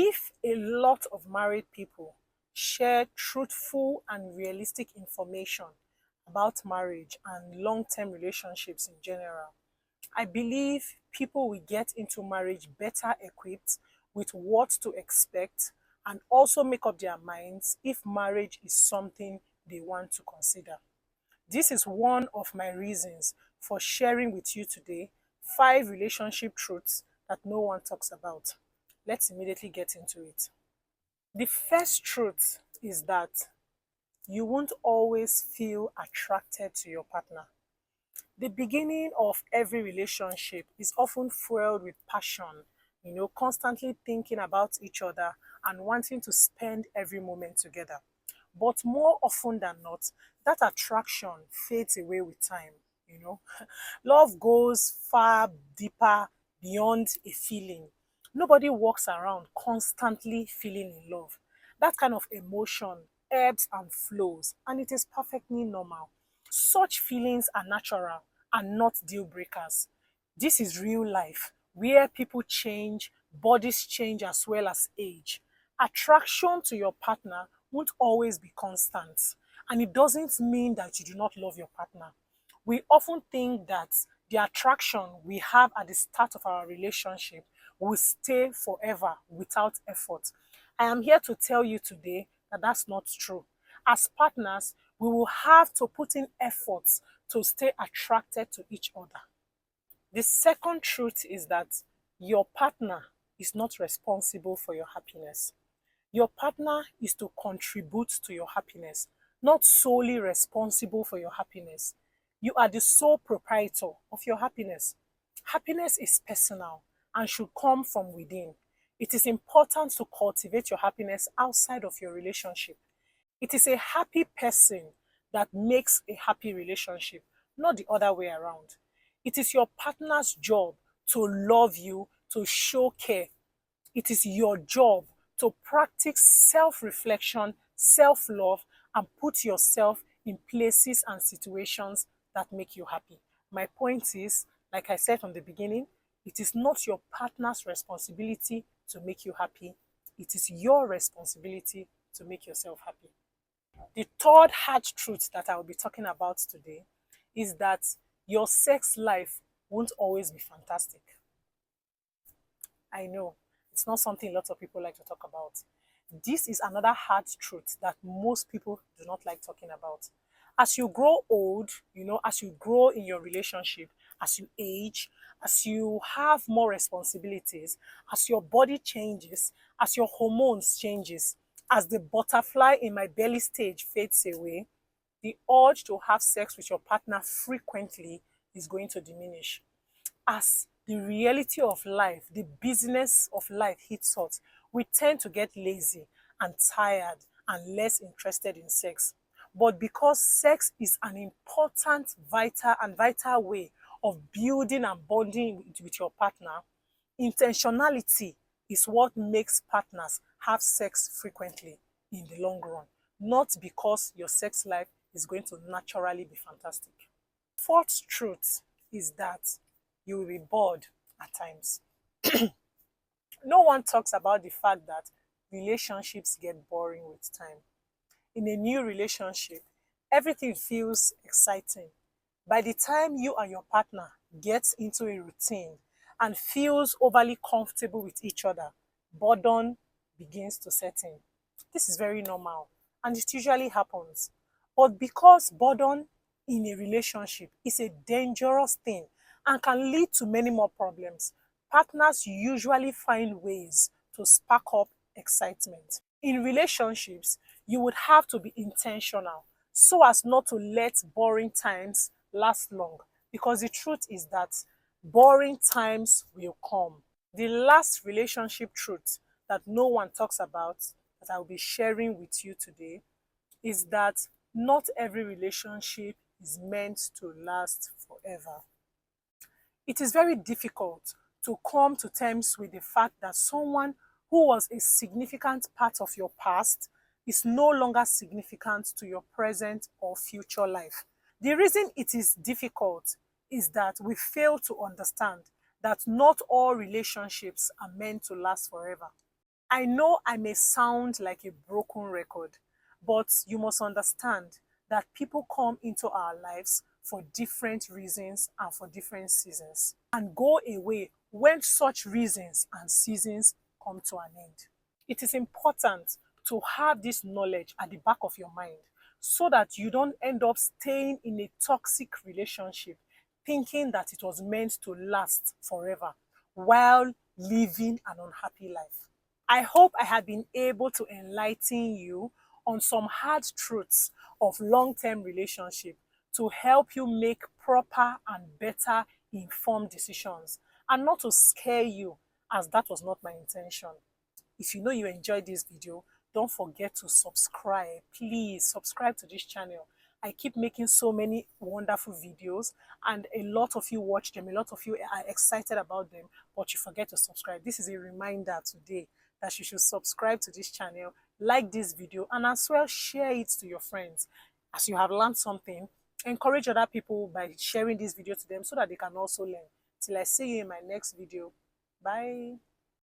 If a lot of married people share truthful and realistic information about marriage and long-term relationships in general, I believe people will get into marriage better equipped with what to expect and also make up their minds if marriage is something they want to consider. This is one of my reasons for sharing with you today 5 relationship truths that no one talks about. Let's immediately get into it. The first truth is that you won't always feel attracted to your partner. The beginning of every relationship is often fueled with passion, constantly thinking about each other and wanting to spend every moment together. But more often than not, that attraction fades away with time, you know. Love goes far deeper beyond a feeling. Nobody walks around constantly feeling in love. That kind of emotion ebbs and flows, and it is perfectly normal. Such feelings are natural and not deal breakers. This is real life where people change, bodies change as well as age. Attraction to your partner won't always be constant, and it doesn't mean that you do not love your partner. We often think that the attraction we have at the start of our relationship will stay forever without effort. I am here to tell you today that that's not true. As partners, we will have to put in efforts to stay attracted to each other. The second truth is that your partner is not responsible for your happiness. Your partner is to contribute to your happiness, not solely responsible for your happiness. You are the sole proprietor of your happiness. Happiness is personal and should come from within. It is important to cultivate your happiness outside of your relationship. It is a happy person that makes a happy relationship, not the other way around. It is your partner's job to love you, to show care. It is your job to practice self reflection, self love, and put yourself in places and situations that make you happy. My point is, like I said from the beginning, it is not your partner's responsibility to make you happy. It is your responsibility to make yourself happy. The third hard truth that I will be talking about today is that your sex life won't always be fantastic. I know it's not something lots of people like to talk about. This is another hard truth that most people do not like talking about. As you grow old, as you grow in your relationship, as you age, as you have more responsibilities, as your body changes, as your hormones changes, as the butterfly in my belly stage fades away, the urge to have sex with your partner frequently is going to diminish. As the reality of life, the business of life hits us, we tend to get lazy and tired and less interested in sex. But because sex is an important, vital way of building and bonding with your partner, intentionality is what makes partners have sex frequently in the long run, not because your sex life is going to naturally be fantastic. Fourth truth is that you will be bored at times. No one talks about the fact that relationships get boring with time. In a new relationship, everything feels exciting. By the time you and your partner get into a routine and feels overly comfortable with each other, boredom begins to set in. This is very normal and it usually happens. But because boredom in a relationship is a dangerous thing and can lead to many more problems, partners usually find ways to spark up excitement. In relationships, you would have to be intentional so as not to let boring times last long, because the truth is that boring times will come. The last relationship truth that no one talks about that I will be sharing with you today is that not every relationship is meant to last forever. It is very difficult to come to terms with the fact that someone who was a significant part of your past is no longer significant to your present or future life. The reason it is difficult is that we fail to understand that not all relationships are meant to last forever. I know I may sound like a broken record, but you must understand that people come into our lives for different reasons and for different seasons, and go away when such reasons and seasons come to an end. It is important to have this knowledge at the back of your mind so that you don't end up staying in a toxic relationship thinking that it was meant to last forever while living an unhappy life. I hope I have been able to enlighten you on some hard truths of long-term relationship to help you make proper and better informed decisions and not to scare you, as that was not my intention. If you know you enjoyed this video, don't forget to subscribe. Please subscribe to this channel. I keep making so many wonderful videos and a lot of you watch them, a lot of you are excited about them, but you forget to subscribe. This is a reminder today that you should subscribe to this channel, like this video, and as well share it to your friends. As you have learned something, encourage other people by sharing this video to them so that they can also learn. Till I see you in my next video. Bye.